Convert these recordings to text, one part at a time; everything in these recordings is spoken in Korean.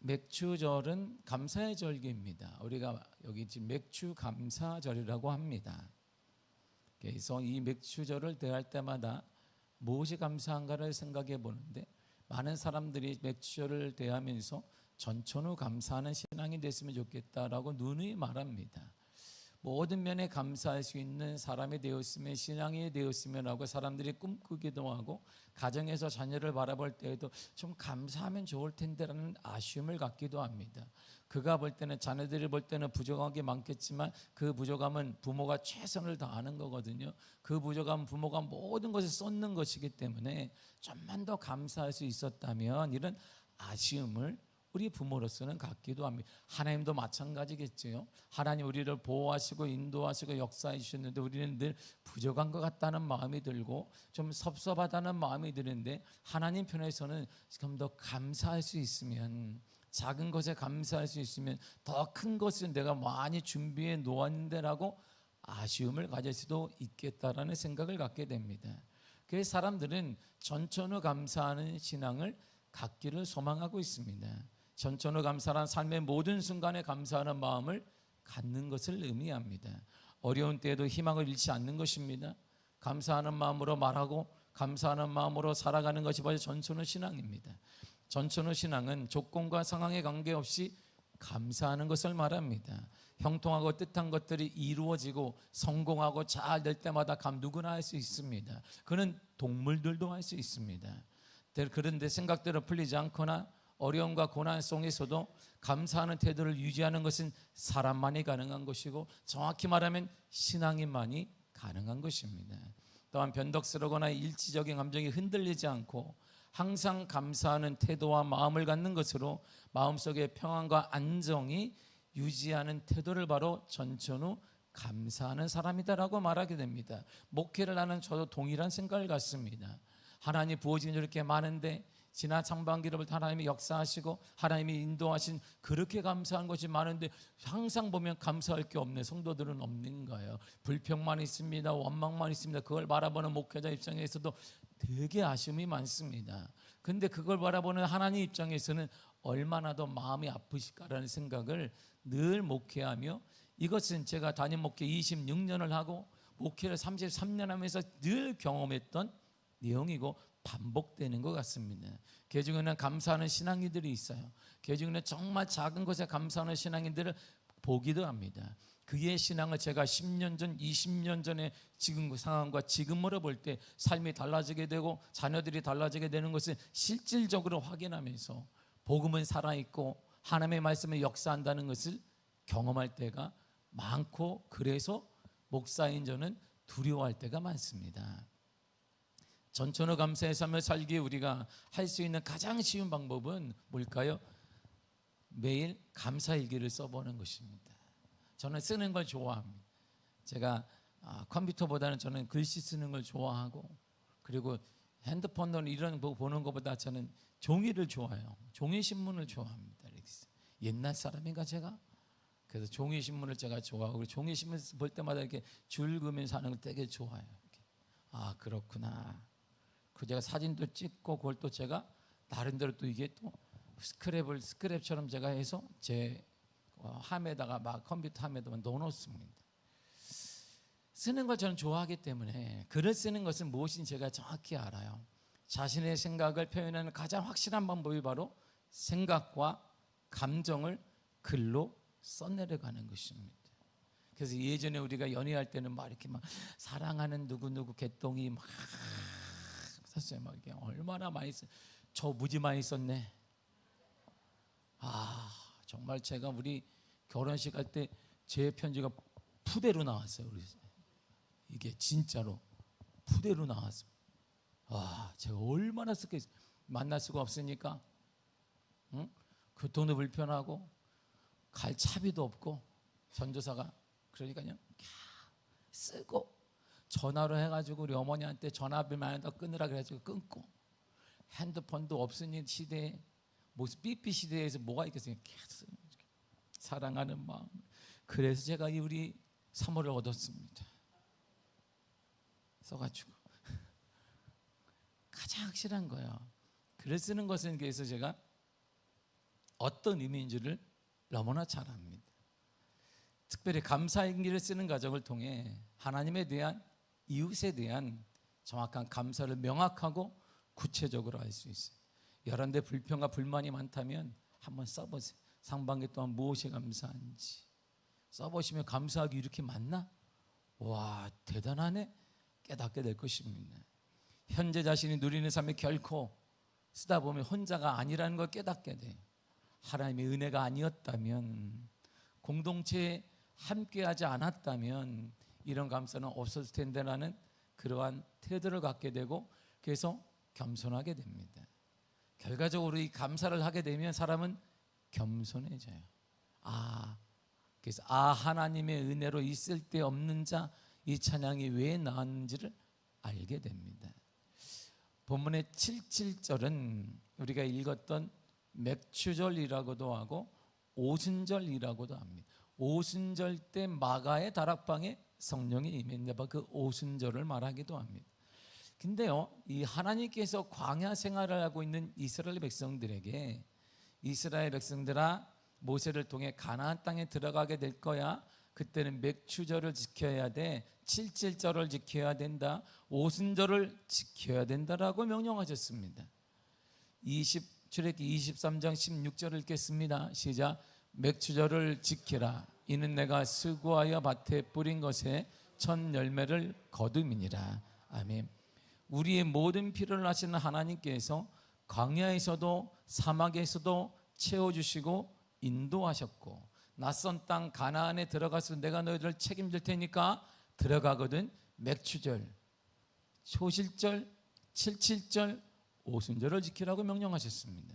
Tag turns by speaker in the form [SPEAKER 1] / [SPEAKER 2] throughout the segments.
[SPEAKER 1] 맥주절은 감사의 절기입니다. 우리가 여기 지금 맥주 감사절이라고 합니다. 그래서 이 맥주절을 대할 때마다 무엇이 감사한가를 생각해 보는데, 많은 사람들이 맥주절을 대하면서 전천후 감사하는 신앙이 됐으면 좋겠다라고 누누이 말합니다. 모든 면에 감사할 수 있는 사람이 되었으면, 신앙이 되었으면 하고 사람들이 꿈꾸기도 하고, 가정에서 자녀를 바라볼 때에도 좀 감사하면 좋을 텐데라는 아쉬움을 갖기도 합니다. 그가 볼 때는, 자녀들이 볼 때는 부족한 게 많겠지만 그 부족함은 부모가 최선을 다하는 거거든요. 그 부족함은 부모가 모든 것을 쏟는 것이기 때문에 좀만 더 감사할 수 있었다면, 이런 아쉬움을 우리 부모로서는 갖기도 합니다. 하나님도 마찬가지겠죠. 하나님 우리를 보호하시고 인도하시고 역사해 주셨는데 우리는 늘 부족한 것 같다는 마음이 들고 좀 섭섭하다는 마음이 드는데, 하나님 편에서는 좀 더 감사할 수 있으면, 작은 것에 감사할 수 있으면 더 큰 것을 내가 많이 준비해 놓았는데라고 아쉬움을 가질 수도 있겠다라는 생각을 갖게 됩니다. 그래서 사람들은 전천후 감사하는 신앙을 갖기를 소망하고 있습니다. 전천후 감사란 삶의 모든 순간에 감사하는 마음을 갖는 것을 의미합니다. 어려운 때에도 희망을 잃지 않는 것입니다. 감사하는 마음으로 말하고 감사하는 마음으로 살아가는 것이 바로 전천후 신앙입니다. 전천후 신앙은 조건과 상황에 관계없이 감사하는 것을 말합니다. 형통하고 뜻한 것들이 이루어지고 성공하고 잘 될 때마다 누구나 할 수 있습니다. 그는 동물들도 할 수 있습니다. 그런데 생각대로 풀리지 않거나 어려움과 고난 속에서도 감사하는 태도를 유지하는 것은 사람만이 가능한 것이고, 정확히 말하면 신앙인만이 가능한 것입니다. 또한 변덕스러거나 일시적인 감정이 흔들리지 않고 항상 감사하는 태도와 마음을 갖는 것으로 마음속의 평안과 안정이 유지하는 태도를 바로 전천후 감사하는 사람이다라고 말하게 됩니다. 목회를 하는 저도 동일한 생각을 갖습니다. 하나님 부어진 이렇게 많은데 지난 상반기로부터 하나님이 역사하시고 하나님이 인도하신 그렇게 감사한 것이 많은데, 항상 보면 감사할 게 없네. 성도들은 없는 거예요. 불평만 있습니다. 원망만 있습니다. 그걸 바라보는 목회자 입장에서도 되게 아쉬움이 많습니다. 근데 그걸 바라보는 하나님 입장에서는 얼마나 더 마음이 아프실까라는 생각을 늘 목회하며, 이것은 제가 담임 목회 26년을 하고 목회를 33년 하면서 늘 경험했던 내용이고 반복되는 것 같습니다. 그 중에는 감사하는 신앙인들이 있어요. 그 중에는 정말 작은 것에 감사하는 신앙인들을 보기도 합니다. 그의 신앙을 제가 10년 전, 20년 전에 지금 상황과 지금으로 볼 때 삶이 달라지게 되고 자녀들이 달라지게 되는 것을 실질적으로 확인하면서 복음은 살아있고 하나님의 말씀을 역사한다는 것을 경험할 때가 많고, 그래서 목사인 저는 두려워할 때가 많습니다. 전천후 감사의 삶을 살기에 우리가 할 수 있는 가장 쉬운 방법은 뭘까요? 매일 감사일기를 써보는 것입니다. 저는 쓰는 걸 좋아합니다. 제가 컴퓨터보다는 저는 글씨 쓰는 걸 좋아하고, 그리고 핸드폰으로 이런 거 보는 것보다 저는 종이를 좋아해요. 종이신문을 좋아합니다. 옛날 사람인가 제가? 그래서 종이신문을 제가 좋아하고, 종이신문 볼 때마다 이렇게 줄 그으면서 하는 걸 되게 좋아해요. 이렇게. 아, 그렇구나. 그 제가 사진도 찍고, 그걸 또 제가 나름대로 또 이게 또 스크랩처럼 제가 해서 제 함에다가 막 컴퓨터 함에다가 넣어놓습니다. 쓰는 걸 저는 좋아하기 때문에 글을 쓰는 것은 무엇인지 제가 정확히 알아요. 자신의 생각을 표현하는 가장 확실한 방법이 바로 생각과 감정을 글로 써내려가는 것입니다. 그래서 예전에 우리가 연애할 때는 막 이렇게 막 사랑하는 누구누구 개똥이 막 썼어요. 막 이게 얼마나 많이 저 무지 많이 썼네. 아, 정말 제가 우리 결혼식 할 때 제 편지가 푸대로 나왔어요. 이게 진짜로 푸대로 나왔어요. 아, 제가 얼마나 썼겠어요. 만날 수가 없으니까, 응? 교통도 불편하고 갈 차비도 없고, 전도사가 그러니까 그냥 쓰고, 전화로 해가지고 우리 어머니한테 전화비만 더 끊으라 그래가지고 끊고, 핸드폰도 없으니 시대에, 무슨 삐삐 시대에서 뭐가 있겠어요. 계속 사랑하는 마음. 그래서 제가 우리 사모를 얻었습니다. 써가지고 가장 확실한 거예요. 글을 쓰는 것은, 그래서 제가 어떤 의미인지를 너무나 잘 압니다. 특별히 감사일기를 쓰는 과정을 통해 하나님에 대한, 이웃에 대한 정확한 감사를 명확하고 구체적으로 알 수 있어요. 여러분들 불평과 불만이 많다면 한번 써보세요. 상반기 동안 무엇이 감사한지 써보시면 감사하기 이렇게 많나? 와, 대단하네 깨닫게 될 것입니다. 현재 자신이 누리는 삶이 결코 쓰다 보면 혼자가 아니라는 걸 깨닫게 돼요. 하나님의 은혜가 아니었다면, 공동체에 함께하지 않았다면 이런 감사는 없었을 텐데라는 그러한 태도를 갖게 되고, 그래서 겸손하게 됩니다. 결과적으로 이 감사를 하게 되면 사람은 겸손해져요. 그래서 하나님의 은혜로 있을 때 없는 자, 이 찬양이 왜 나왔는지를 알게 됩니다. 본문의 77절은 우리가 읽었던 맥추절이라고도 하고 오순절이라고도 합니다. 오순절 때 마가의 다락방에 성령이 임했는데 그 오순절을 말하기도 합니다. 근데요, 이 하나님께서 광야 생활을 하고 있는 이스라엘 백성들에게, 이스라엘 백성들아 모세를 통해 가나안 땅에 들어가게 될 거야. 그때는 맥추절을 지켜야 돼. 77절을 지켜야 된다. 오순절을 지켜야 된다라고 명령하셨습니다. 출애굽기 23장 16절을 읽겠습니다. 시작. 맥추절을 지키라. 이는 내가 수고하여 밭에 뿌린 것에 첫 열매를 거둠이니라. 아멘. 우리의 모든 필요를 하시는 하나님께서 광야에서도 사막에서도 채워주시고 인도하셨고, 낯선 땅 가나안에 들어가서 내가 너희들을 책임질 테니까 들어가거든. 맥추절, 초실절, 77절, 오순절을 지키라고 명령하셨습니다.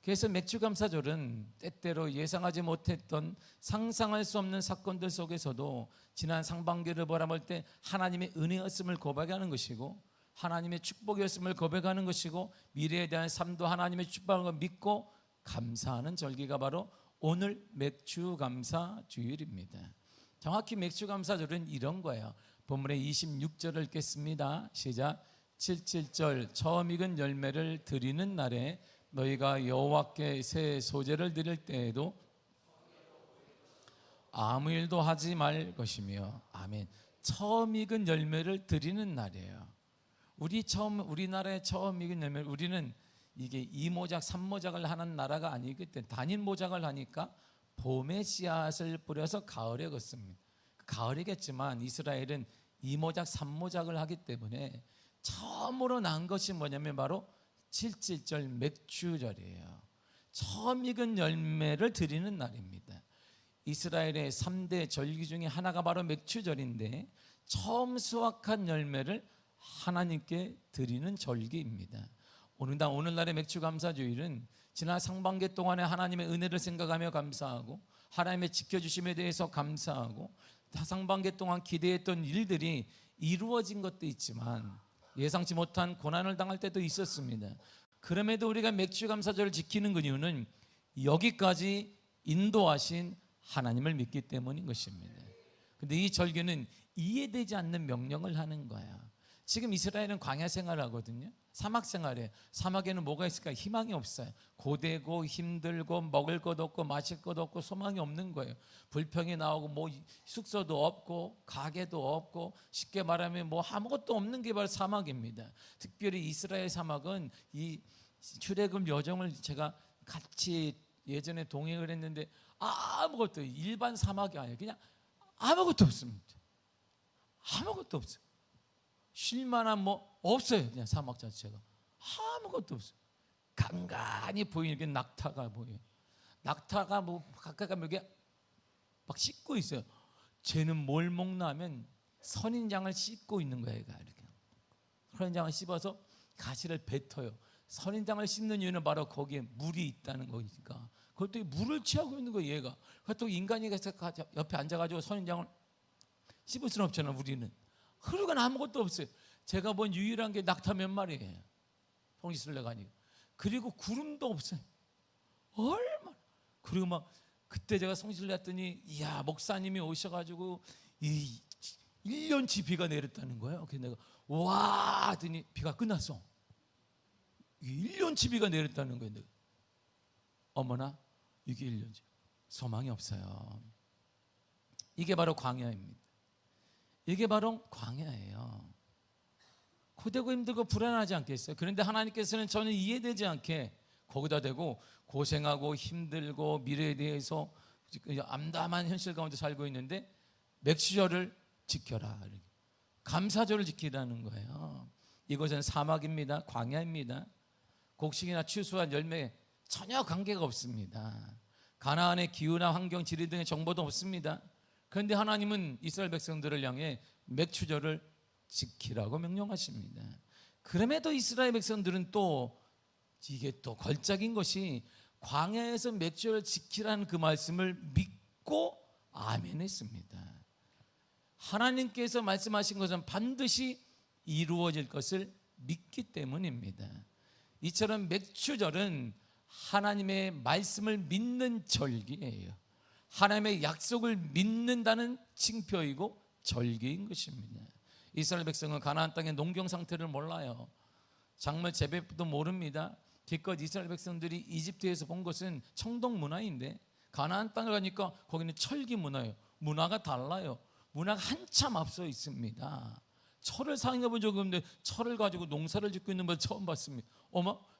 [SPEAKER 1] 그래서 맥추감사절은 때때로 예상하지 못했던, 상상할 수 없는 사건들 속에서도 지난 상반기를 바라볼 때 하나님의 은혜였음을 고백하는 것이고, 하나님의 축복이었음을 고백하는 것이고, 미래에 대한 삶도 하나님의 축복을 믿고 감사하는 절기가 바로 오늘 맥추감사주일입니다. 정확히 맥추감사절은 이런 거예요. 본문의 26절을 읽겠습니다. 시작. 77절 처음 익은 열매를 드리는 날에 너희가 여호와께 새 소제를 드릴 때에도 아무 일도 하지 말 것이며. 아멘. 처음 익은 열매를 드리는 날이에요. 우리나라의 처음 익은 열매를, 우리는 이게 2모작 3모작을 하는 나라가 아니기 때문에 단일 모작을 하니까 봄에 씨앗을 뿌려서 가을에 걷습니다. 가을이겠지만 이스라엘은 2모작 3모작을 하기 때문에 처음으로 난 것이 뭐냐면 바로 77절 맥추절이에요. 처음 익은 열매를 드리는 날입니다. 이스라엘의 3대 절기 중에 하나가 바로 맥추절인데, 처음 수확한 열매를 하나님께 드리는 절기입니다. 오늘날의 맥추감사주일은 지난 상반기 동안에 하나님의 은혜를 생각하며 감사하고, 하나님의 지켜주심에 대해서 감사하고, 상반기 동안 기대했던 일들이 이루어진 것도 있지만 예상치 못한 고난을 당할 때도 있었습니다. 그럼에도 우리가 맥추감사절을 지키는 그 이유는 여기까지 인도하신 하나님을 믿기 때문인 것입니다. 근데 이 절기는 이해되지 않는 명령을 하는 거야. 지금 이스라엘은 광야 생활을 하거든요. 사막 생활에, 사막에는 뭐가 있을까? 희망이 없어요. 고되고 힘들고 먹을 것 없고 마실 것 없고 소망이 없는 거예요. 불평이 나오고 뭐 숙소도 없고 가게도 없고, 쉽게 말하면 뭐 아무것도 없는 게 바로 사막입니다. 특별히 이스라엘 사막은 이 출애굽 여정을 제가 같이 예전에 동행을 했는데 아무것도, 일반 사막이 아니에요. 그냥 아무것도 없습니다. 아무것도 없어요. 쉴만한 뭐 없어요. 그냥 사막 자체가 아무것도 없어요. 간간히 보이는 게 낙타가 보여요. 낙타가 뭐 가까이 가면 이게 막 씻고 있어요. 쟤는 뭘 먹나 하면 선인장을 씹고 있는 거예요. 얘가 이렇게 선인장을 씹어서 가시를 뱉어요. 선인장을 씹는 이유는 바로 거기에 물이 있다는 거니까. 그것도 물을 취하고 있는 거예요. 얘가. 그것도 인간이 옆에 앉아가지고 선인장을 씹을 수는 없잖아요. 우리는. 그러고는 아무것도 없어요. 제가 본 유일한 게 낙타 몇 마리예요. 성지순례가 아니고. 그리고 구름도 없어요. 얼마나. 그리고 막 그때 제가 성지순례 했더니, 이야, 목사님이 오셔가지고 이 1년치 비가 내렸다는 거예요. 그래서 내가 와 하더니 비가 끝났어. 1년치 비가 내렸다는 거예요. 내가. 어머나, 이게 1년째 소망이 없어요. 이게 바로 광야입니다. 이게 바로 광야예요. 고되고 힘들고 불안하지 않겠어요? 그런데 하나님께서는 저는 이해되지 않게 거기다 대고 고생하고 힘들고 미래에 대해서 암담한 현실 가운데 살고 있는데 맥주절을 지켜라, 감사절을 지키라는 거예요. 이것은 사막입니다. 광야입니다. 곡식이나 추수한 열매 전혀 관계가 없습니다. 가나안의 기후나 환경, 지리 등의 정보도 없습니다. 그런데 하나님은 이스라엘 백성들을 향해 맥추절을 지키라고 명령하십니다. 그럼에도 이스라엘 백성들은 또 이게 또 걸작인 것이 광야에서 맥주를 지키라는 그 말씀을 믿고 아멘했습니다. 하나님께서 말씀하신 것은 반드시 이루어질 것을 믿기 때문입니다. 이처럼 맥주절은 하나님의 말씀을 믿는 절기예요. 하나님의 약속을 믿는다는 징표이고 절기인 것입니다. 이스라엘 백성은 가나안 땅의 농경 상태를 몰라요. 작물 재배도 모릅니다. 기껏 이스라엘 백성들이 이집트에서 본 것은 청동 문화인데 가나안 땅을 가니까 거기는 철기 문화예요. 문화가 달라요. 문화가 한참 앞서 있습니다. 철을 사용해 본 적이 없는데 철을 가지고 농사를 짓고 있는 걸 처음 봤습니다.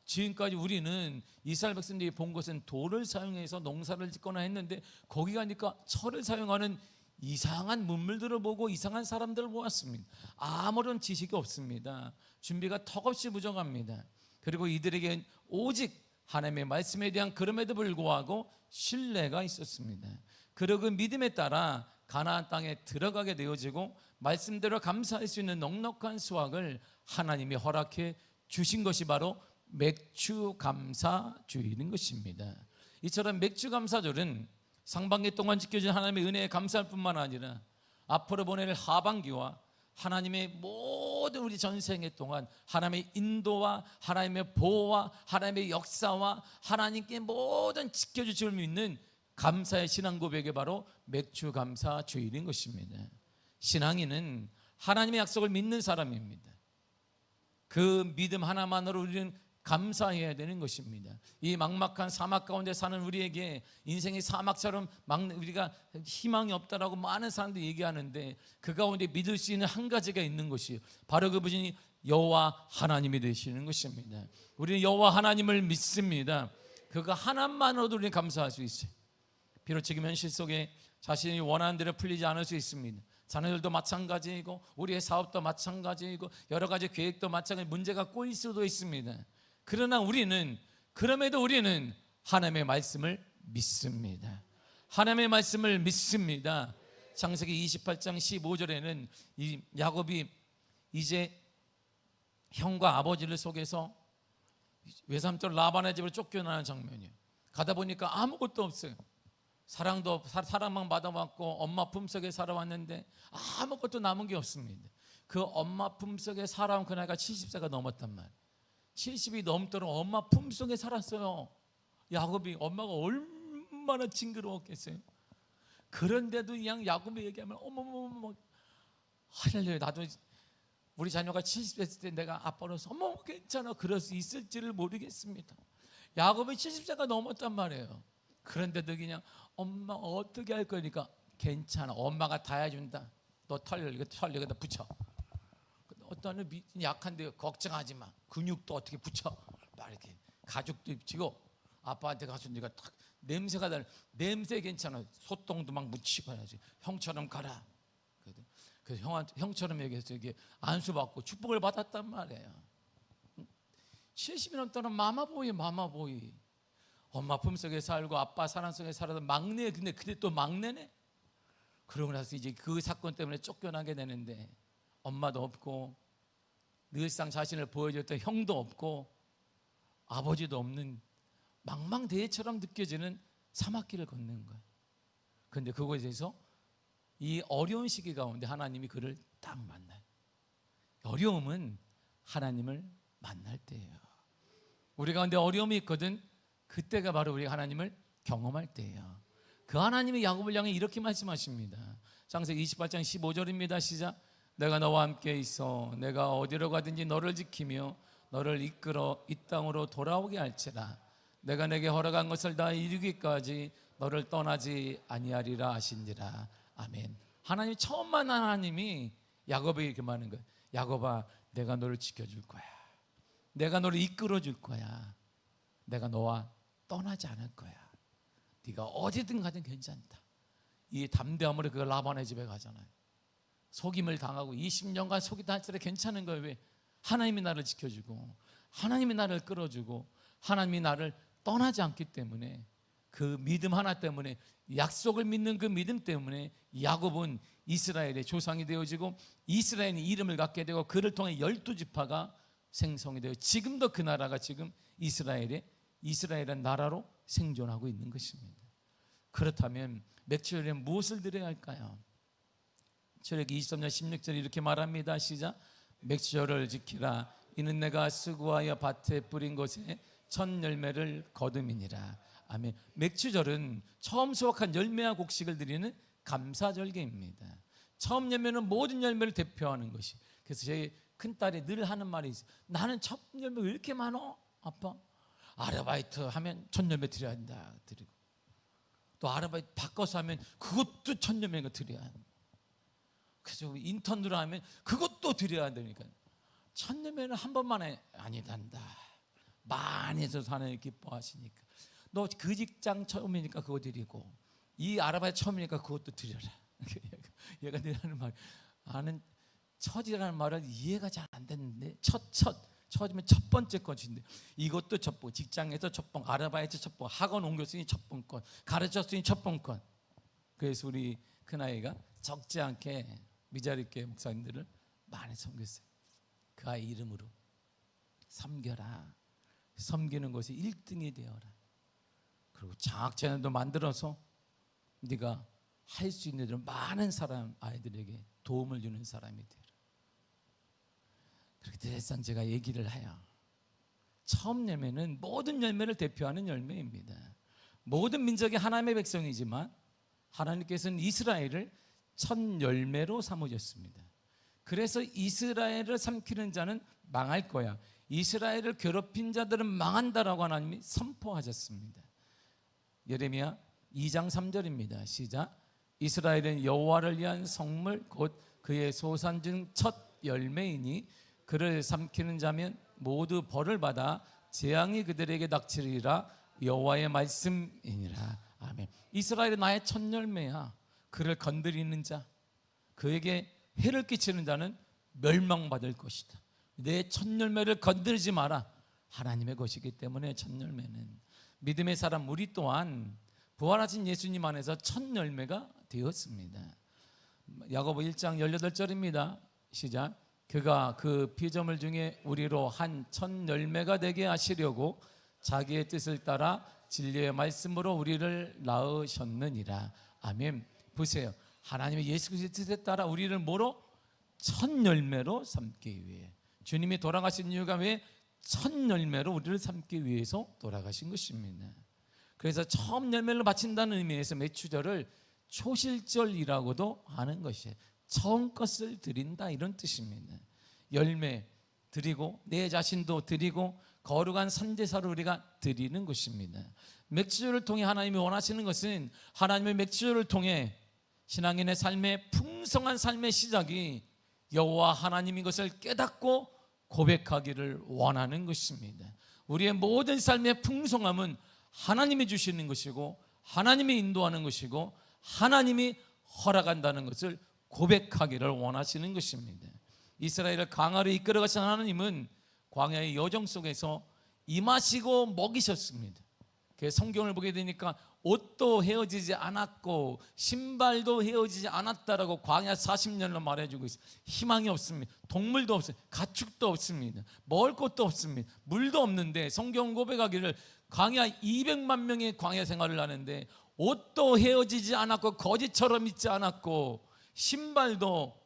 [SPEAKER 1] 지금까지 우리는 이스라엘 백성들이 본 것은 돌을 사용해서 농사를 짓거나 했는데 거기 가니까 철을 사용하는 이상한 문물들을 보고 이상한 사람들을 보았습니다. 아무런 지식이 없습니다. 준비가 턱없이 부족합니다. 그리고 이들에게 오직 하나님의 말씀에 대한 그럼에도 불구하고 신뢰가 있었습니다. 그리고 그 믿음에 따라 가나안 땅에 들어가게 되어지고 말씀대로 감사할 수 있는 넉넉한 수확을 하나님이 허락해 주신 것이 바로 맥추감사주일인 것입니다. 이처럼 맥추감사절은 상반기 동안 지켜준 하나님의 은혜에 감사할 뿐만 아니라 앞으로 보낼 하반기와 하나님의 모든 우리 전생애 동안 하나님의 인도와 하나님의 보호와 하나님의 역사와 하나님께 모든 지켜주심을 믿는 감사의 신앙 고백이 바로 맥추감사주일인 것입니다. 신앙인은 하나님의 약속을 믿는 사람입니다. 그 믿음 하나만으로 우리는 감사해야 되는 것입니다. 이 막막한 사막 가운데 사는 우리에게 인생이 사막처럼 우리가 희망이 없다라고 많은 사람들이 얘기하는데 그 가운데 믿을 수 있는 한 가지가 있는 것이 바로 그분이 여호와 하나님이 되시는 것입니다. 우리는 여호와 하나님을 믿습니다. 그가 하나만으로도 우리는 감사할 수 있어요. 비록 지금 현실 속에 자신이 원하는 대로 풀리지 않을 수 있습니다. 자녀들도 마찬가지이고 우리의 사업도 마찬가지이고 여러 가지 계획도 마찬가지 문제가 꼬일 수도 있습니다. 그러나 그럼에도 우리는 하나님의 말씀을 믿습니다. 하나님의 말씀을 믿습니다. 창세기 28장 15절에는 이 야곱이 이제 형과 아버지를 속여서 외삼촌 라반의 집으로 쫓겨나는 장면이에요. 가다 보니까 아무것도 없어요. 사랑만 받아왔고 엄마 품속에 살아왔는데 아무것도 남은 게 없습니다. 그 엄마 품속에 살아온 그나이가 70세가 넘었단 말이에요. 70이 넘도록 엄마 품속에 살았어요. 야곱이. 엄마가 얼마나 징그러웠겠어요. 그런데도 그냥 야곱이 얘기하면 어머머머 할렐루야, 나도 우리 자녀가 70세 됐을 때 내가 아빠로서 어머 괜찮아 그럴 수 있을지를 모르겠습니다. 야곱이 70세가 넘었단 말이에요. 그런데도 그냥 엄마 어떻게 할 거니까 괜찮아, 엄마가 다 해준다. 너 털 여기다 붙여. 어떤 약한데 걱정하지 마. 근육도 어떻게 붙여. 막 이렇게 가죽도 붙이고 아빠한테 가서 네가 탁 냄새가 날 냄새 괜찮아. 소똥도 막 묻히고 해야지. 형처럼 가라. 그래서 형처럼 얘기해서 이게 안수받고 축복을 받았단 말이에요. 70이 넘도록 마마보이. 엄마 품속에 살고 아빠 사랑 속에 살아도 막내. 근데 그때 또 막내네. 그러고 나서 이제 그 사건 때문에 쫓겨나게 되는데 엄마도 없고 늘상 자신을 보여줬던 형도 없고 아버지도 없는 망망대해처럼 느껴지는 사막길을 걷는 거예요. 그런데 그곳에서 이 어려운 시기 가운데 하나님이 그를 딱 만나요. 어려움은 하나님을 만날 때예요. 우리 가운데 어려움이 있거든. 그때가 바로 우리가 하나님을 경험할 때예요. 그 하나님이 야곱을 향해 이렇게 말씀하십니다. 창세기 28장 15절입니다. 시작. 내가 너와 함께 있어 내가 어디로 가든지 너를 지키며 너를 이끌어 이 땅으로 돌아오게 할지라. 내가 내게 허락한 것을 다 이루기까지 너를 떠나지 아니하리라 하신지라. 아멘. 하나님이 처음 만난 하나님이 야곱에게 이렇게 말하는 거예요. 야곱아, 내가 너를 지켜줄 거야. 내가 너를 이끌어 줄 거야. 내가 너와 떠나지 않을 거야. 네가 어디든 가든 괜찮다. 이 담대함으로 그 라반의 집에 가잖아요. 속임을 당하고 20년간 속이다 할수록 괜찮은 거예요. 왜? 하나님이 나를 지켜주고 하나님이 나를 끌어주고 하나님이 나를 떠나지 않기 때문에, 그 믿음 하나 때문에, 약속을 믿는 그 믿음 때문에 야곱은 이스라엘의 조상이 되어지고 이스라엘이 이름을 갖게 되고 그를 통해 12지파가 생성이 되어 지금도 그 나라가 지금 이스라엘의 나라로 생존하고 있는 것입니다. 그렇다면 맥주절에 무엇을 드려야 할까요? 출애굽기 23장 16절에 이렇게 말합니다. 시작. 맥주절을 지키라. 이는 내가 수고하여 밭에 뿌린 것에 첫 열매를 거둠이니라. 아멘. 맥주절은 처음 수확한 열매와 곡식을 드리는 감사절기입니다. 처음 열매는 모든 열매를 대표하는 것이. 그래서 제 큰딸이 늘 하는 말이 있어요. 나는 첫 열매 왜 이렇게 많어? 아빠, 아르바이트 하면 첫 열매 드려야 한다. 드리고 또 아르바이트 바꿔서 하면 그것도 첫 열매가 드려야 한다. 그래서 인턴으로 하면 그것도 드려야 한다니까. 첫 열매는 한 번만에 아니단다. 많이 해서 하나님 기뻐하시니까. 너 그 직장 처음이니까 그거 드리고 이 아르바이트 처음이니까 그것도 드려라. 얘가 내라는 말, 아는 첫이라는 말은 이해가 잘 안 됐는데 첫이면 첫 번째 것인데 이것도 첫 번, 직장에서 첫 번, 아르바이트 첫 번, 학원 옮겼으니 첫 번 건, 가르쳤으니 첫 번 건. 그래서 우리 큰아이가 적지 않게 미자립교회 목사님들을 많이 섬겼어요. 그 아이 이름으로 섬겨라. 섬기는 것이 1등이 되어라. 그리고 장학재단도 만들어서 네가 할 수 있는 대로 많은 사람 아이들에게 도움을 주는 사람이 되라. 그렇게 늘상 제가 얘기를 해요. 처음 열매는 모든 열매를 대표하는 열매입니다. 모든 민족이 하나님의 백성이지만 하나님께서는 이스라엘을 첫 열매로 삼으셨습니다. 그래서 이스라엘을 삼키는 자는 망할 거야, 이스라엘을 괴롭힌 자들은 망한다라고 하나님이 선포하셨습니다. 예레미야 2장 3절입니다. 시작. 이스라엘은 여호와를 위한 성물 곧 그의 소산 중 첫 열매이니 그를 삼키는 자면 모두 벌을 받아 재앙이 그들에게 닥치리라. 여호와의 말씀이니라. 아멘. 이스라엘은 나의 첫 열매야. 그를 건드리는 자, 그에게 해를 끼치는 자는 멸망받을 것이다. 내 첫 열매를 건드리지 마라. 하나님의 것이기 때문에 첫 열매는 믿음의 사람 우리 또한 부활하신 예수님 안에서 첫 열매가 되었습니다. 야고보 1장 18절입니다. 시작. 그가 그 피조물 중에 우리로 한 첫 열매가 되게 하시려고 자기의 뜻을 따라 진리의 말씀으로 우리를 낳으셨느니라. 아멘. 보세요. 하나님의 예수 그리스도의 뜻에 따라 우리를 뭐로? 첫 열매로 삼기 위해. 주님이 돌아가신 이유가 왜? 첫 열매로 우리를 삼기 위해서 돌아가신 것입니다. 그래서 처음 열매를 바친다는 의미에서 매추절을 초실절이라고도 하는 것이에요. 처음 것을 드린다, 이런 뜻입니다. 열매 드리고 내 자신도 드리고 거룩한 선제사를 우리가 드리는 것입니다. 맥주절을 통해 하나님이 원하시는 것은 하나님의 맥주절을 통해 신앙인의 삶의 풍성한 삶의 시작이 여호와 하나님인 것을 깨닫고 고백하기를 원하는 것입니다. 우리의 모든 삶의 풍성함은 하나님이 주시는 것이고 하나님이 인도하는 것이고 하나님이 허락한다는 것을 고백하기를 원하시는 것입니다. 이스라엘을 광야로 이끌어 가신 하나님은 광야의 여정 속에서 임하시고 먹이셨습니다. 성경을 보게 되니까 옷도 헤어지지 않았고 신발도 헤어지지 않았다라고 광야 40년을 말해주고 있어요. 희망이 없습니다. 동물도 없어요. 가축도 없습니다. 먹을 것도 없습니다. 물도 없는데 성경 고백하기를 광야 200만 명의 광야 생활을 하는데 옷도 헤어지지 않았고 거지처럼 있지 않았고 신발도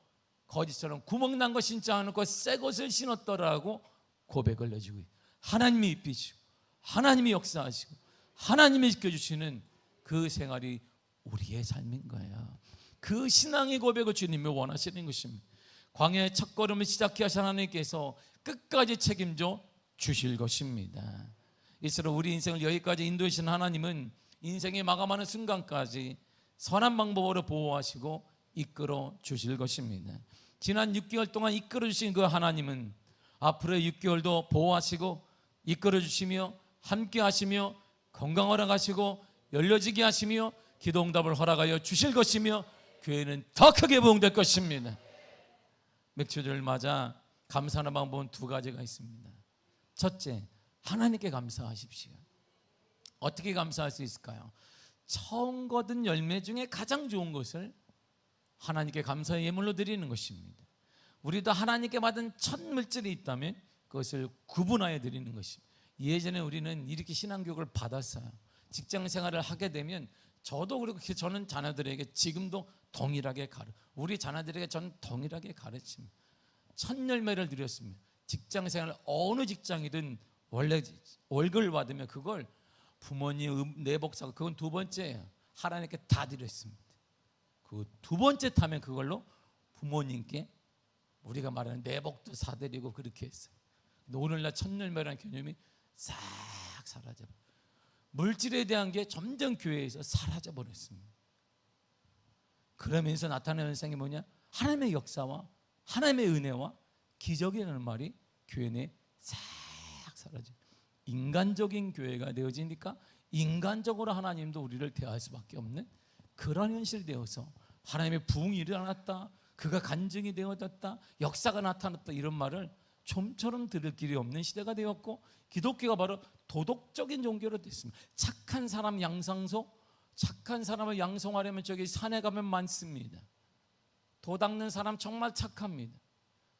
[SPEAKER 1] 거지처럼 구멍난 거 신지 않았고 새 것을 신었더라고 고백을 해주고 있어요. 하나님이 입히시고 하나님이 역사하시고 하나님이 지켜주시는 그 생활이 우리의 삶인 거예요. 그 신앙의 고백을 주님이 원하시는 것입니다. 광야의 첫걸음을 시작해 하신 하나님께서 끝까지 책임져 주실 것입니다. 이처럼 우리 인생을 여기까지 인도하신 하나님은 인생이 마감하는 순간까지 선한 방법으로 보호하시고 이끌어 주실 것입니다. 지난 6개월 동안 이끌어 주신 그 하나님은 앞으로의 6개월도 보호하시고 이끌어 주시며 함께 하시며 건강 허락하시고 열려지게 하시며 기도 응답을 허락하여 주실 것이며 교회는 더 크게 부흥될 것입니다. 맥주절을 맞아 감사하는 방법은 두 가지가 있습니다. 첫째, 하나님께 감사하십시오. 어떻게 감사할 수 있을까요? 처음 거둔 열매 중에 가장 좋은 것을 하나님께 감사의 예물로 드리는 것입니다. 우리도 하나님께 받은 첫 물질이 있다면 그것을 구분하여 드리는 것입니다. 예전에 우리는 이렇게 신앙교육을 받았어요. 직장 생활을 하게 되면 저도 그리고 저는 자녀들에게 지금도 동일하게 우리 자녀들에게 저는 동일하게 가르칩니다. 첫 열매를 드렸습니다. 직장 생활 어느 직장이든 원래 월급을 받으면 그걸 부모님 내복사고 그건 두 번째예요. 하나님께 다 드렸습니다. 그 두 번째 타면 그걸로 부모님께 우리가 말하는 내복도 사드리고 그렇게 했어요. 근데 오늘날 첫 열매라는 개념이 싹 사라져버려요. 물질에 대한 게 점점 교회에서 사라져버렸습니다. 그러면서 나타나는 현상이 뭐냐? 하나님의 역사와 하나님의 은혜와 기적이라는 말이 교회 내에 싹 사라져요. 인간적인 교회가 되어지니까 인간적으로 하나님도 우리를 대할 수밖에 없는 그런 현실이 되어서 하나님의 부흥이 일어났다, 그가 간증이 되어졌다, 역사가 나타났다 이런 말을 좀처럼 들을 길이 없는 시대가 되었고 기독교가 바로 도덕적인 종교로 됐습니다. 착한 사람 양상소, 착한 사람을 양성하려면 저기 산에 가면 많습니다. 도 닦는 사람 정말 착합니다.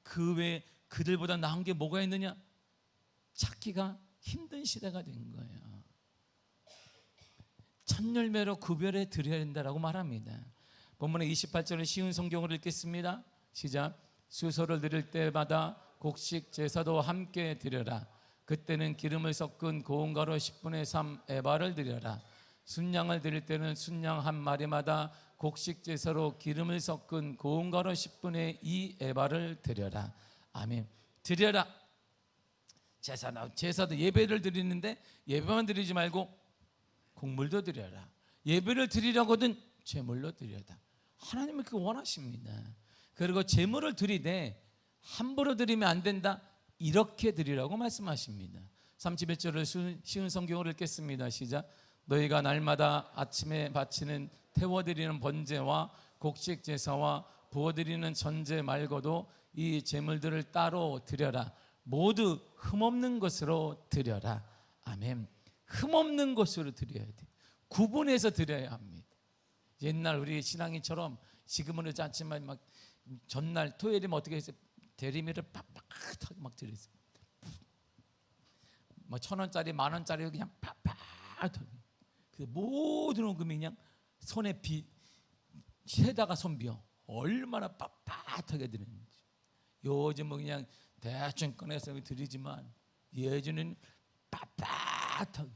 [SPEAKER 1] 그 외에 그들보다 나은 게 뭐가 있느냐? 찾기가 힘든 시대가 된 거예요. 첫 열매로 구별해 드려야 된다라고 말합니다. 본문의 28절은 쉬운 성경을 읽겠습니다. 시작. 수소를 드릴 때마다 곡식 제사도 함께 드려라. 그때는 기름을 섞은 고운 가루 10분의 3 에바를 드려라. 순양을 드릴 때는 순양 한 마리마다 곡식 제사로 기름을 섞은 고운 가루 10분의 2 에바를 드려라. 아멘. 드려라. 제사도 예배를 드리는데 예배만 드리지 말고 곡물도 드려라. 예배를 드리려거든 제물로 드려라. 하나님은 그거 원하십니다. 그리고 제물을 드리되 함부로 드리면 안 된다. 이렇게 드리라고 말씀하십니다. 31절을 쉬운 성경으로 읽겠습니다. 시작. 너희가 날마다 아침에 바치는 태워드리는 번제와 곡식 제사와 부어드리는 전제 말고도 이 제물들을 따로 드려라. 모두 흠없는 것으로 드려라. 아멘. 흠없는 것으로 드려야 돼. 구분해서 드려야 합니다. 옛날 우리 신앙인처럼 지금은 그렇지 않지만 막 전날 토요일이면 어떻게 했어요? 대리미를 빡빡하게 막 드렸어요. 뭐 1,000원짜리 10,000원짜리 그냥 빡빡하게. 그 모든 헌금이 그냥 손에 세다가 손비어 얼마나 빳빳하게 드리는지. 요즘은 그냥 대충 꺼내서 드리지만 예전에는 빳빳하게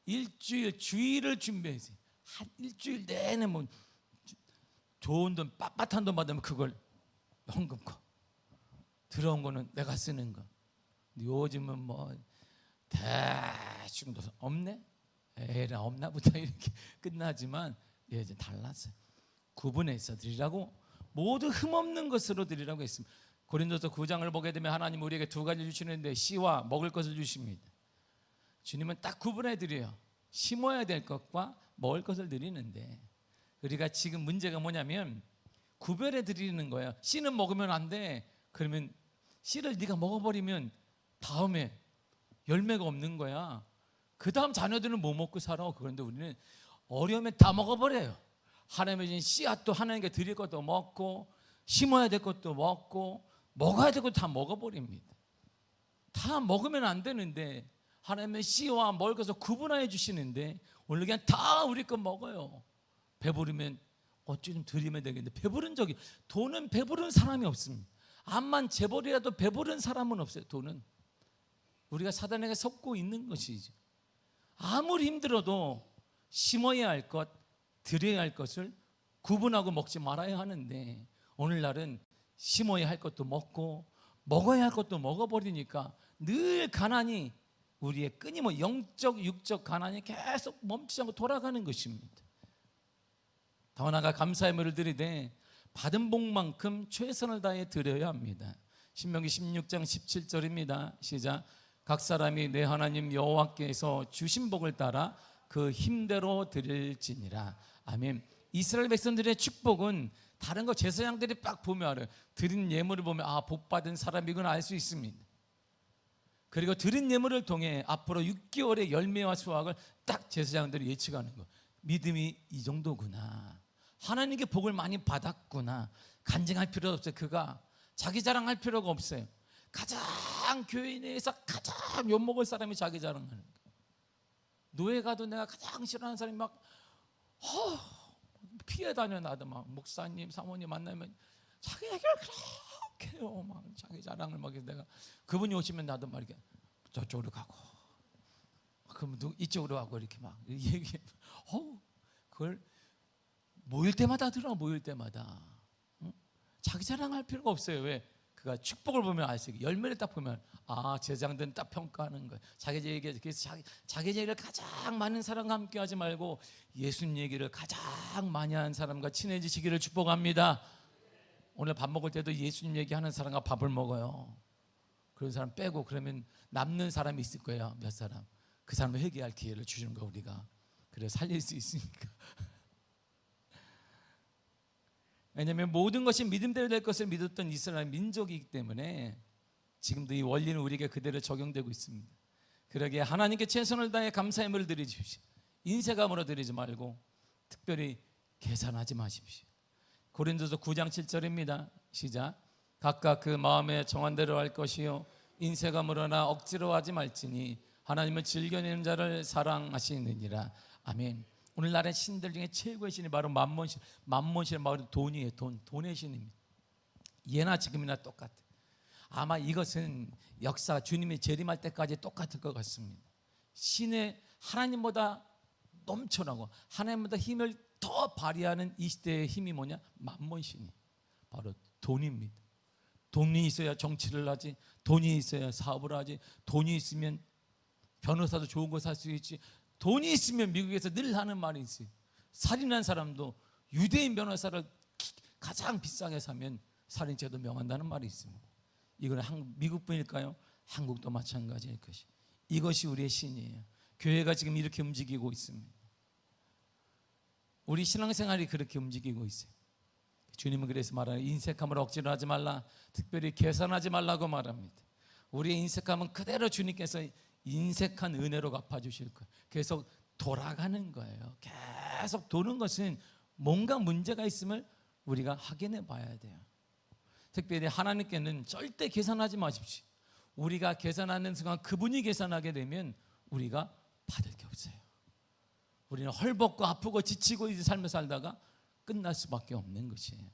[SPEAKER 1] 일주일 주일을 준비해서 한 일주일 내내 뭐 좋은 돈 빳빳한 돈 받으면 그걸 헌금거 들어온 거는 내가 쓰는 거. 근데 요즘은 뭐 대충 없네? 에라 없나 보다 이렇게 끝나지만 예전 달랐어요. 구분해서 드리라고 모두 흠없는 것으로 드리라고 했습니다. 고린도서 9장을 보게 되면 하나님 우리에게 두 가지 주시는데 씨와 먹을 것을 주십니다. 주님은 딱 구분해 드려요. 심어야 될 것과 먹을 것을 드리는데 우리가 지금 문제가 뭐냐면 구별해 드리는 거예요. 씨는 먹으면 안 돼. 그러면 씨를 네가 먹어버리면 다음에 열매가 없는 거야. 그 다음 자녀들은 뭐 먹고 살아? 그런데 우리는 어려우면 다 먹어버려요. 하나님의 준 씨앗도 하나님께 드릴 것도 먹고 심어야 될 것도 먹고 먹어야 될 것도 다 먹어버립니다. 다 먹으면 안 되는데 하나님의 씨와 먹을 것을 구분하여 주시는데 오늘 그냥 다 우리 거 먹어요. 배부르면 어찌 좀 드리면 되겠는데 배부른 적이 돈은 배부른 사람이 없습니다. 암만 재벌이라도 배부른 사람은 없어요. 돈은 우리가 사단에게 속고 있는 것이죠. 아무리 힘들어도 심어야 할 것, 드려야 할 것을 구분하고 먹지 말아야 하는데 오늘날은 심어야 할 것도 먹고 먹어야 할 것도 먹어버리니까 늘 가난이 우리의 끊임없이 영적 육적 가난이 계속 멈추지 않고 돌아가는 것입니다. 더 나아가 감사의 예물을 드리되 받은 복만큼 최선을 다해 드려야 합니다. 신명기 16장 17절입니다. 시작. 각 사람이 내 하나님 여호와께서 주신 복을 따라 그 힘대로 드릴지니라. 아멘. 이스라엘 백성들의 축복은 다른 거 제사장들이 딱 보면 알아요. 드린 예물을 보면 복 받은 사람이구나 알 수 있습니다. 그리고 드린 예물을 통해 앞으로 6개월의 열매와 수확을 딱 제사장들이 예측하는 거. 믿음이 이 정도구나. 하나님께 복을 많이 받았구나. 간증할 필요도 없어요. 그가 자기 자랑할 필요가 없어요. 가장 교회 내에서 가장 욕먹을 사람이 자기 자랑하는 거예요. 노예 가도 내가 가장 싫어하는 사람이 막 피해 다녀. 나도 막 목사님 사모님 만나면 자기 얘기를 그렇게 해요. 막 자기 자랑을 막 해서 내가 그분이 오시면 나도 막 이렇게 저쪽으로 가고 그럼 이쪽으로 가고 이렇게 막 얘기해. 그걸 모일 때마다 들어. 모일 때마다 자기 자랑할 필요가 없어요. 왜? 그가 축복을 보면 알 수 있게 열매를 딱 보면 제장들은 딱 평가하는 거예요. 자기 얘기. 그래서 자기 얘기를 가장 많은 사람과 함께 하지 말고 예수님 얘기를 가장 많이 하는 사람과 친해지시기를 축복합니다. 오늘 밥 먹을 때도 예수님 얘기하는 사람과 밥을 먹어요. 그런 사람 빼고 그러면 남는 사람이 있을 거예요. 몇 사람. 그 사람을 회개할 기회를 주시는 거 우리가. 그래 살릴 수 있으니까. 왜냐하면 모든 것이 믿음대로 될 것을 믿었던 이스라엘 민족이기 때문에 지금도 이 원리는 우리에게 그대로 적용되고 있습니다. 그러기에 하나님께 최선을 다해 감사의 예물을 드리십시오. 인색함으로 드리지 말고 특별히 계산하지 마십시오. 고린도서 9장 7절입니다. 시작. 각각 그 마음에 정한 대로 할 것이요 인색함으로나 억지로 하지 말지니 하나님은 즐겨내는 자를 사랑하시느니라. 아멘. 오늘날의 신들 중에 최고의 신이 바로 만몬신. 만몬신은 바로 돈이에요. 돈의 신입니다. 예나 지금이나 똑같아. 아마 이것은 역사 주님이 재림할 때까지 똑같을 것 같습니다. 신의 하나님보다 넘쳐나고 하나님보다 힘을 더 발휘하는 이 시대의 힘이 뭐냐? 만몬신이 바로 돈입니다. 돈이 있어야 정치를 하지, 돈이 있어야 사업을 하지, 돈이 있으면 변호사도 좋은 거 살 수 있지. 돈이 있으면 미국에서 늘 하는 말이 있어요. 살인한 사람도 유대인 변호사를 가장 비싸게 사면 살인죄도 명한다는 말이 있습니다. 이건 미국뿐일까요? 한국도 마찬가지일 것이. 이것이 우리의 신이에요. 교회가 지금 이렇게 움직이고 있습니다. 우리 신앙생활이 그렇게 움직이고 있어요. 주님은 그래서 말하는 인색함을 억지로 하지 말라, 특별히 계산하지 말라고 말합니다. 우리의 인색함은 그대로 주님께서 인색한 은혜로 갚아주실 거예요. 계속 돌아가는 거예요. 계속 도는 것은 뭔가 문제가 있음을 우리가 확인해 봐야 돼요. 특별히 하나님께는 절대 계산하지 마십시오. 우리가 계산하는 순간 그분이 계산하게 되면 우리가 받을 게 없어요. 우리는 헐벗고 아프고 지치고 이 삶을 살다가 끝날 수밖에 없는 것이에요.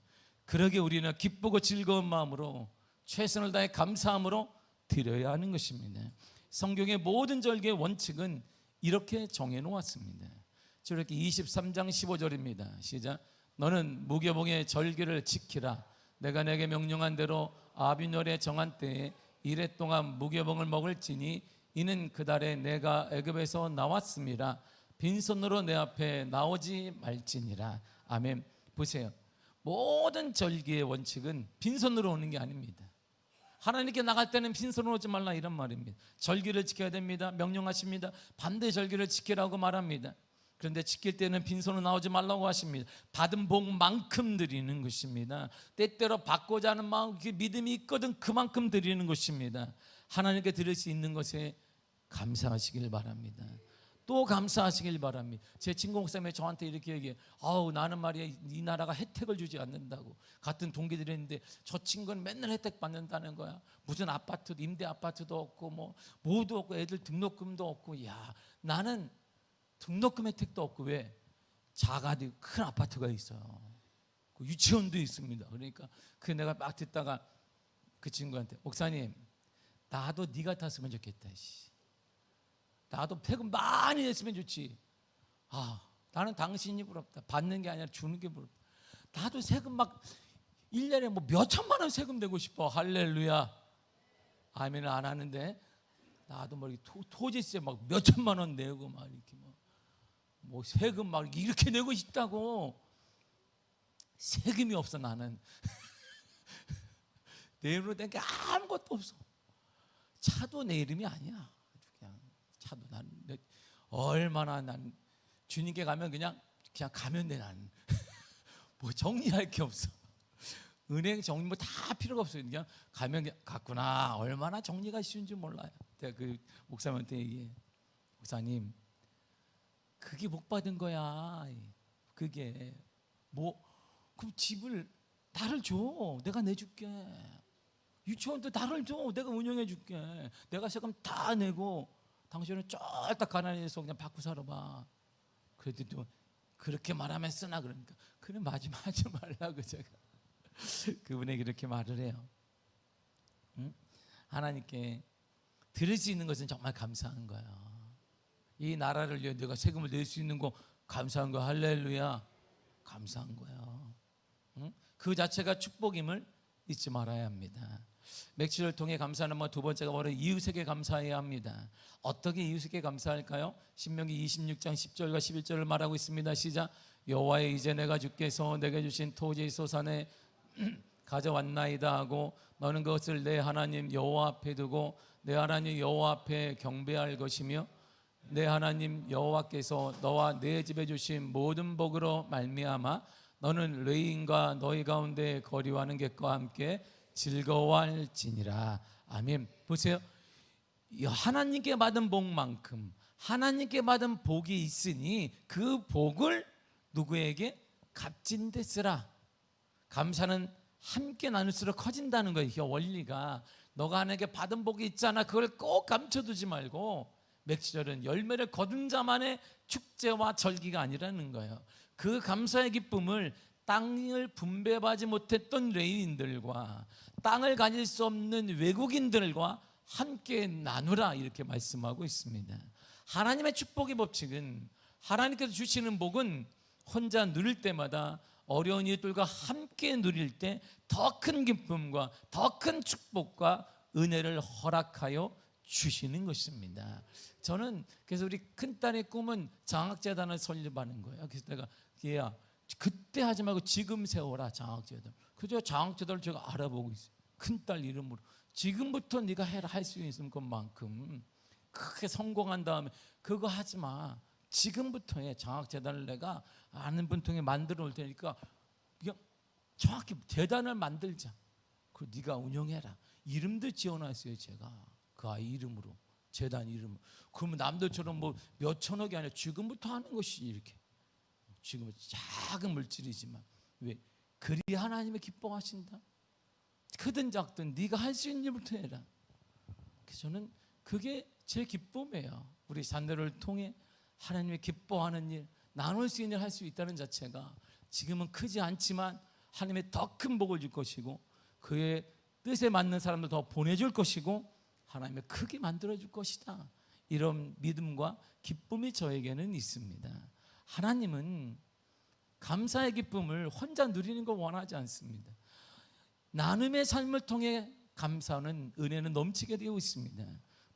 [SPEAKER 1] 그러게 우리는 기쁘고 즐거운 마음으로 최선을 다해 감사함으로 드려야 하는 것입니다. 성경의 모든 절기의 원칙은 이렇게 정해놓았습니다. 저렇게 23장 15절입니다. 시작. 너는 무교봉의 절기를 지키라. 내가 내게 명령한 대로 아비월의 정한 때에 이래 동안 무교봉을 먹을지니 이는 그 달에 내가 애굽에서 나왔음이라. 빈손으로 내 앞에 나오지 말지니라. 아멘. 보세요. 모든 절기의 원칙은 빈손으로 오는 게 아닙니다. 하나님께 나갈 때는 빈손으로 오지 말라 이런 말입니다. 절기를 지켜야 됩니다. 명령하십니다. 반드시 절기를 지키라고 말합니다. 그런데 지킬 때는 빈손으로 나오지 말라고 하십니다. 받은 복만큼 드리는 것입니다. 때때로 받고자 하는 마음, 믿음이 있거든 그만큼 드리는 것입니다. 하나님께 드릴 수 있는 것에 감사하시길 바랍니다. 또 감사하시길 바랍니다. 제 친구 목사님이 저한테 이렇게 얘기해요. 나는 말이야 이 나라가 혜택을 주지 않는다고. 같은 동기들이 있는데 저 친구는 맨날 혜택 받는다는 거야. 무슨 아파트도 임대 아파트도 없고 뭐도 없고 애들 등록금도 없고. 야, 나는 등록금 혜택도 없고. 왜? 작아도 큰 아파트가 있어요. 유치원도 있습니다. 그러니까 내가 막 듣다가 그 친구한테 목사님 나도 네 같았으면 좋겠다. 나도 세금 많이 냈으면 좋지. 나는 당신이 부럽다. 받는 게 아니라 주는 게 부럽다. 나도 세금 막 1년에 몇 천만 원 세금 내고 싶어. 할렐루야. 아멘을 안 하는데 나도 뭐 토지세 막 몇 천만 원 내고 막 이렇게 뭐 세금 막 이렇게 내고 싶다고. 세금이 없어 나는. 내 이름으로 된 게 아무것도 없어. 차도 내 이름이 아니야. 그냥 차도 난 얼마나 난 주님께 가면 그냥 가면 돼 나는. 뭐 정리할 게 없어. 은행 정리 뭐 다 필요가 없어요. 그냥 가면 갔구나. 얼마나 정리가 쉬운지 몰라요. 내가 그 목사님한테 얘기해. 목사님, 그게 복 받은 거야. 그게 뭐 그럼 집을 나를 줘. 내가 내줄게. 유치원도 나를 줘. 내가 운영해 줄게. 내가 세금 다 내고 당신은 쫄딱 가난해서 그냥 받고 살아봐. 그래도 그렇게 말하면 쓰나 그러니까. 그래 하지 말라고 제가 그분에게 그렇게 말을 해요. 응? 하나님께 들을 수 있는 것은 정말 감사한 거예요. 이 나라를 위해 내가 세금을 낼 수 있는 거 감사한 거. 할렐루야. 감사한 거예요. 응? 그 자체가 축복임을 잊지 말아야 합니다. 맥주를 통해 감사하는 두 번째가 바로 이웃에게 감사해야 합니다. 어떻게 이웃에게 감사할까요? 신명기 26장 10절과 11절을 말하고 있습니다. 시작. 여호와의 이제 내가 주께서 내게 주신 토지 소산에 가져왔나이다 하고 너는 그것을 내 하나님 여호와 앞에 두고 내 하나님 여호와 앞에 경배할 것이며 내 하나님 여호와께서 너와 내 집에 주신 모든 복으로 말미암아 너는 레인과 너희 가운데 거리와는 객과 함께 즐거워할지니라. 아멘. 보세요. 하나님께 받은 복만큼 하나님께 받은 복이 있으니 그 복을 누구에게 값진 데 쓰라. 감사는 함께 나눌수록 커진다는 거예요. 이 원리가. 너가 하나님께 받은 복이 있잖아. 그걸 꼭 감춰두지 말고. 맥주절은 열매를 거둔 자만의 축제와 절기가 아니라는 거예요. 그 감사의 기쁨을 땅을 분배하지 못했던 레인들과 땅을 가질 수 없는 외국인들과 함께 나누라 이렇게 말씀하고 있습니다. 하나님의 축복의 법칙은 하나님께서 주시는 복은 혼자 누릴 때마다 어려운 이웃들과 함께 누릴 때 더 큰 기쁨과 더 큰 축복과 은혜를 허락하여 주시는 것입니다. 저는 그래서 우리 큰딸의 꿈은 장학재단을 설립하는 거예요. 그래서 내가 얘야 그때 하지 말고 지금 세워라 장학재단. 그저 장학재단을 제가 알아보고 있어요. 큰딸 이름으로 지금부터 네가 해라. 할 수 있는 것만큼 크게 성공한 다음에 그거 하지 마. 지금부터 해. 장학재단을 내가 아는 분 통해 만들어 올 테니까 그냥 정확히 재단을 만들자. 그리고 네가 운영해라. 이름도 지어놨어요. 제가 그 아이 이름으로 재단 이름. 그러면 남들처럼 뭐 몇천억이 아니라 지금부터 하는 것이 이렇게. 지금은 작은 물질이지만 왜? 그리 하나님의 기뻐하신다. 크든 작든 네가 할 수 있는 일부터 해라. 그래서 저는 그게 제 기쁨이에요. 우리 자녀를 통해 하나님의 기뻐하는 일, 나눌 수 있는 일 할 수 있다는 자체가 지금은 크지 않지만 하나님의 더 큰 복을 줄 것이고 그의 뜻에 맞는 사람들 더 보내줄 것이고 하나님의 크게 만들어줄 것이다. 이런 믿음과 기쁨이 저에게는 있습니다. 하나님은 감사의 기쁨을 혼자 누리는 걸 원하지 않습니다. 나눔의 삶을 통해 감사하는 은혜는 넘치게 되어 있습니다.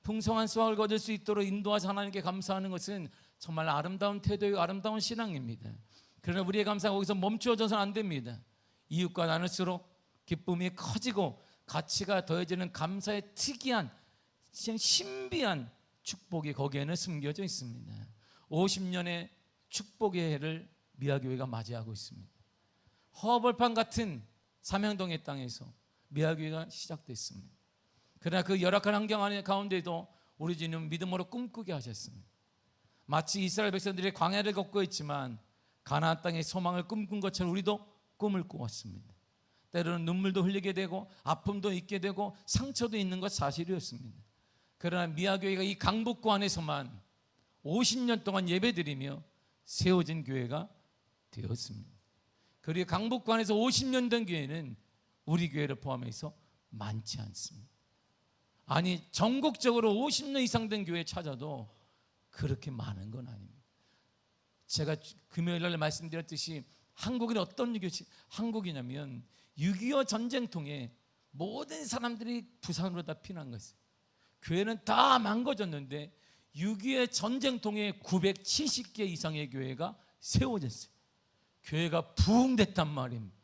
[SPEAKER 1] 풍성한 수확을 거둘 수 있도록 인도하사 하나님께 감사하는 것은 정말 아름다운 태도이고 아름다운 신앙입니다. 그러나 우리의 감사가 거기서 멈추어져서는 안 됩니다. 이웃과 나눌수록 기쁨이 커지고 가치가 더해지는 감사의 특이한 신비한 축복이 거기에는 숨겨져 있습니다. 50년의 축복의 해를 미아교회가 맞이하고 있습니다. 허벌판 같은 삼양동의 땅에서 미아교회가 시작됐습니다. 그러나 그 열악한 환경 가운데도 우리 주님은 믿음으로 꿈꾸게 하셨습니다. 마치 이스라엘 백성들이 광야를 걷고 있지만 가나안 땅의 소망을 꿈꾼 것처럼 우리도 꿈을 꾸었습니다. 때로는 눈물도 흘리게 되고 아픔도 있게 되고 상처도 있는 것 사실이었습니다. 그러나 미아교회가 이 강북구 안에서만 50년 동안 예배드리며 세워진 교회가 되었습니다. 그리고 강북구 안에서 50년 된 교회는 우리 교회를 포함해서 많지 않습니다. 아니 전국적으로 50년 이상 된 교회 찾아도 그렇게 많은 건 아닙니다. 제가 금요일 날 말씀드렸듯이 한국은 어떤 한국이냐면 6.25 전쟁 통해 모든 사람들이 부산으로 다 피난 거였어요. 교회는 다 망가졌는데 6.25의 전쟁통에 970개 이상의 교회가 세워졌어요. 교회가 부흥됐단 말입니다.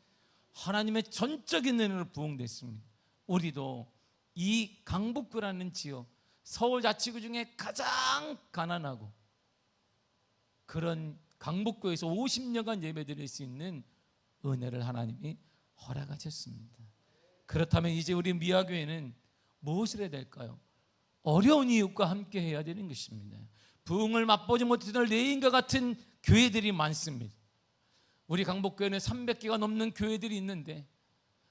[SPEAKER 1] 하나님의 전적인 은혜로 부흥됐습니다. 우리도 이 강북구라는 지역, 서울자치구 중에 가장 가난하고 그런 강북구에서 50년간 예배드릴 수 있는 은혜를 하나님이 허락하셨습니다. 그렇다면 이제 우리 미아교회는 무엇을 해야 될까요? 어려운 이웃과 함께 해야 되는 것입니다. 부흥을 맛보지 못했던 레인과 같은 교회들이 많습니다. 우리 강북교회는 300개가 넘는 교회들이 있는데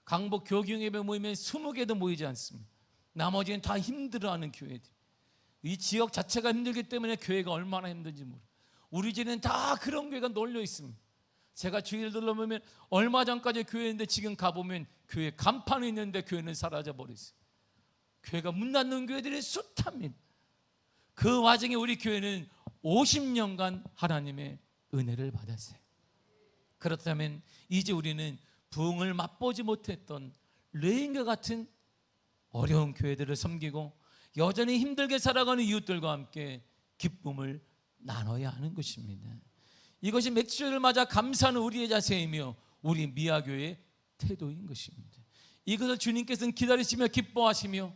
[SPEAKER 1] 강북 교경예배 모이면 20개도 모이지 않습니다. 나머지는 다 힘들어하는 교회들. 이 지역 자체가 힘들기 때문에 교회가 얼마나 힘든지 모르고, 우리 집에는 다 그런 교회가 널려 있습니다. 제가 주일 둘러보면 얼마 전까지 교회인데 지금 가보면 교회 간판이 있는데 교회는 사라져 버렸어요. 교회가 문 닫는 교회들이 숱합니다. 그 와중에 우리 교회는 50년간 하나님의 은혜를 받았어요. 그렇다면 이제 우리는 부흥을 맛보지 못했던 레인과 같은 어려운 교회들을 섬기고 여전히 힘들게 살아가는 이웃들과 함께 기쁨을 나눠야 하는 것입니다. 이것이 맥주를 맞아 감사하는 우리의 자세이며 우리 미아교회의 태도인 것입니다. 이것을 주님께서는 기다리시며 기뻐하시며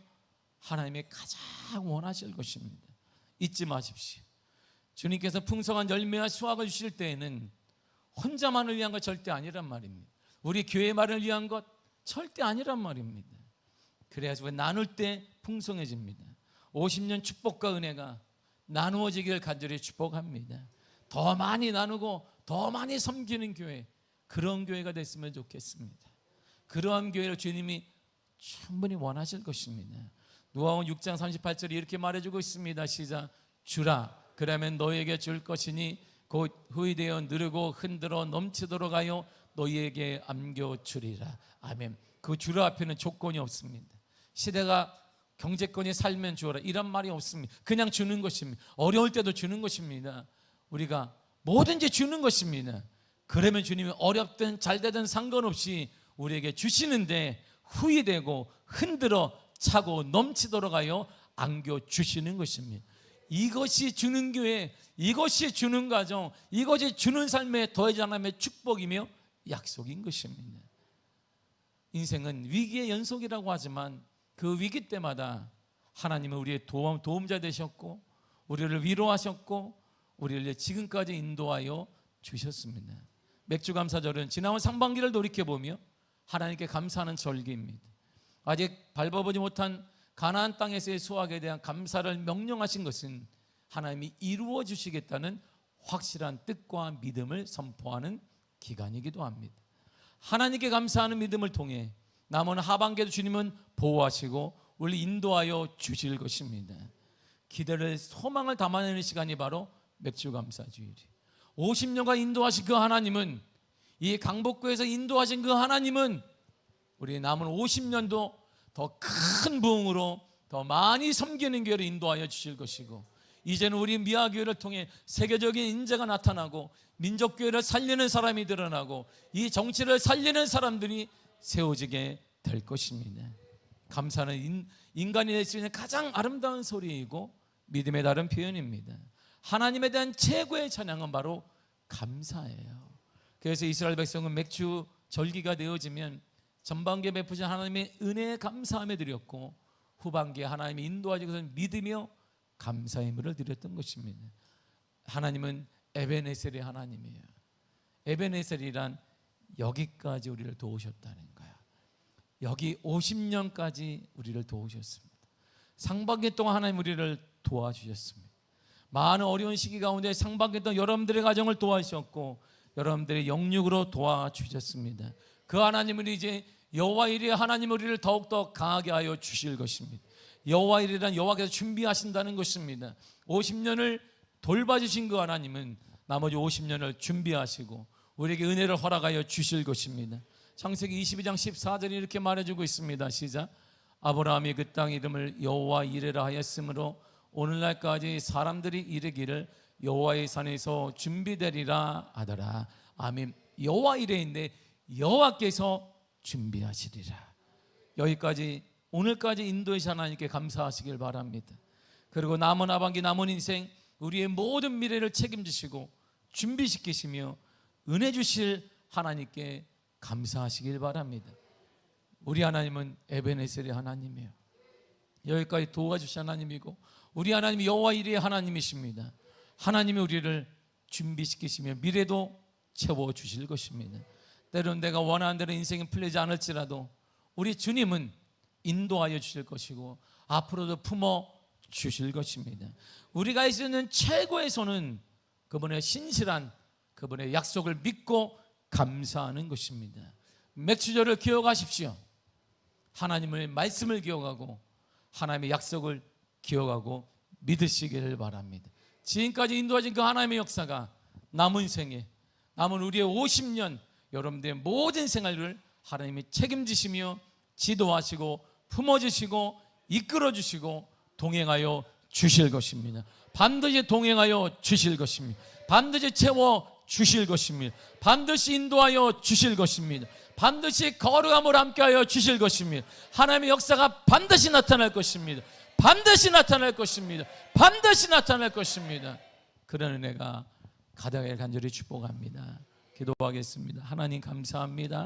[SPEAKER 1] 하나님의 가장 원하실 것입니다. 잊지 마십시오. 주님께서 풍성한 열매와 수확을 주실 때에는 혼자만을 위한 것 절대 아니란 말입니다. 우리 교회만을 위한 것 절대 아니란 말입니다. 그래야지 나눌 때 풍성해집니다. 50년 축복과 은혜가 나누어지기를 간절히 축복합니다. 더 많이 나누고 더 많이 섬기는 교회, 그런 교회가 됐으면 좋겠습니다. 그러한 교회를 주님이 충분히 원하실 것입니다. 누가복음 6장 38절에 이렇게 말해주고 있습니다. 시작. 주라 그러면 너에게 줄 것이니 곧 후이되어 누르고 흔들어 넘치도록 하여 너희에게 안겨주리라. 아멘. 그 주라 앞에는 조건이 없습니다. 시대가 경제권이 살면 주어라 이런 말이 없습니다. 그냥 주는 것입니다. 어려울 때도 주는 것입니다. 우리가 뭐든지 주는 것입니다. 그러면 주님이 어렵든 잘되든 상관없이 우리에게 주시는데 후이되고 흔들어 차고 넘치도록 하여 안겨주시는 것입니다. 이것이 주는 교회, 이것이 주는 가정, 이것이 주는 삶의 더해지 하나님의 축복이며 약속인 것입니다. 인생은 위기의 연속이라고 하지만 그 위기 때마다 하나님은 우리의 도움자 되셨고 우리를 위로하셨고 우리를 지금까지 인도하여 주셨습니다. 맥주감사절은 지나온 상반기를 돌이켜보며 하나님께 감사하는 절기입니다. 아직 밟아보지 못한 가나안 땅에서의 수확에 대한 감사를 명령하신 것은 하나님이 이루어 주시겠다는 확실한 뜻과 믿음을 선포하는 기간이기도 합니다. 하나님께 감사하는 믿음을 통해 남은 하반기에도 주님은 보호하시고 우리 인도하여 주실 것입니다. 기대를 소망을 담아내는 시간이 바로 맥주감사주일이 50년간 인도하신 그 하나님은, 이 강북구에서 인도하신 그 하나님은 우리 남은 50년도 더 큰 부흥으로 더 많이 섬기는 교회를 인도하여 주실 것이고, 이제는 우리 미아교회를 통해 세계적인 인재가 나타나고 민족교회를 살리는 사람이 드러나고 이 정치를 살리는 사람들이 세워지게 될 것입니다. 감사는 인간이 낼 수 있는 가장 아름다운 소리이고 믿음의 다른 표현입니다. 하나님에 대한 최고의 찬양은 바로 감사예요. 그래서 이스라엘 백성은 맥주 절기가 되어지면 전반기에 베푸신 하나님의 은혜에 감사함에 드렸고 후반기에 하나님이 인도하신 것을 믿으며 감사의 물을 드렸던 것입니다. 하나님은 에베네셀의 하나님이에요. 에베네셀이란 여기까지 우리를 도우셨다는 거야. 여기 50년까지 우리를 도우셨습니다. 상반기 동안 하나님 우리를 도와주셨습니다. 많은 어려운 시기 가운데 상반기 동안 여러분들의 가정을 도와주셨고 여러분들의 영육으로 도와주셨습니다. 그 하나님은 이제 여호와일의 하나님 우리를 더욱더 강하게 하여 주실 것입니다. 여호와일이란 여호와께서 준비하신다는 것입니다. 50년을 돌봐주신 그 하나님은 나머지 50년을 준비하시고 우리에게 은혜를 허락하여 주실 것입니다. 창세기 22장 14절에 이렇게 말해주고 있습니다. 시작. 아브라함이 그 땅 이름을 여호와 이레라 하였으므로 오늘날까지 사람들이 이르기를 여호와의 산에서 준비되리라 하더라. 아멘. 여호와 이레인데 여호와께서 준비하시리라. 여기까지 오늘까지 인도해주신 하나님께 감사하시길 바랍니다. 그리고 남은 하반기 남은 인생 우리의 모든 미래를 책임지시고 준비시키시며 은혜 주실 하나님께 감사하시길 바랍니다. 우리 하나님은 에베네셀의 하나님이에요. 여기까지 도와주신 하나님이고 우리 하나님이 여호와 이레의 하나님이십니다. 하나님이 우리를 준비시키시며 미래도 채워주실 것입니다. 때로는 내가 원하는 대로 인생이 풀리지 않을지라도 우리 주님은 인도하여 주실 것이고 앞으로도 품어 주실 것입니다. 우리가 할 수 있는 최고의 손은 그분의 신실한 그분의 약속을 믿고 감사하는 것입니다. 맥주절을 기억하십시오. 하나님의 말씀을 기억하고 하나님의 약속을 기억하고 믿으시기를 바랍니다. 지금까지 인도하신 그 하나님의 역사가 남은 생에 남은 우리의 50년 여러분들의 모든 생활을 하나님이 책임지시며 지도하시고 품어주시고 이끌어주시고 동행하여 주실 것입니다. 반드시 동행하여 주실 것입니다. 반드시 채워주실 것입니다. 반드시 인도하여 주실 것입니다. 반드시 거룩함을 함께하여 주실 것입니다. 하나님의 역사가 반드시 나타날 것입니다. 반드시 나타날 것입니다. 반드시 나타날 것입니다. 그런 은혜가 가득하게 간절히 축복합니다. 기도하겠습니다. 하나님 감사합니다.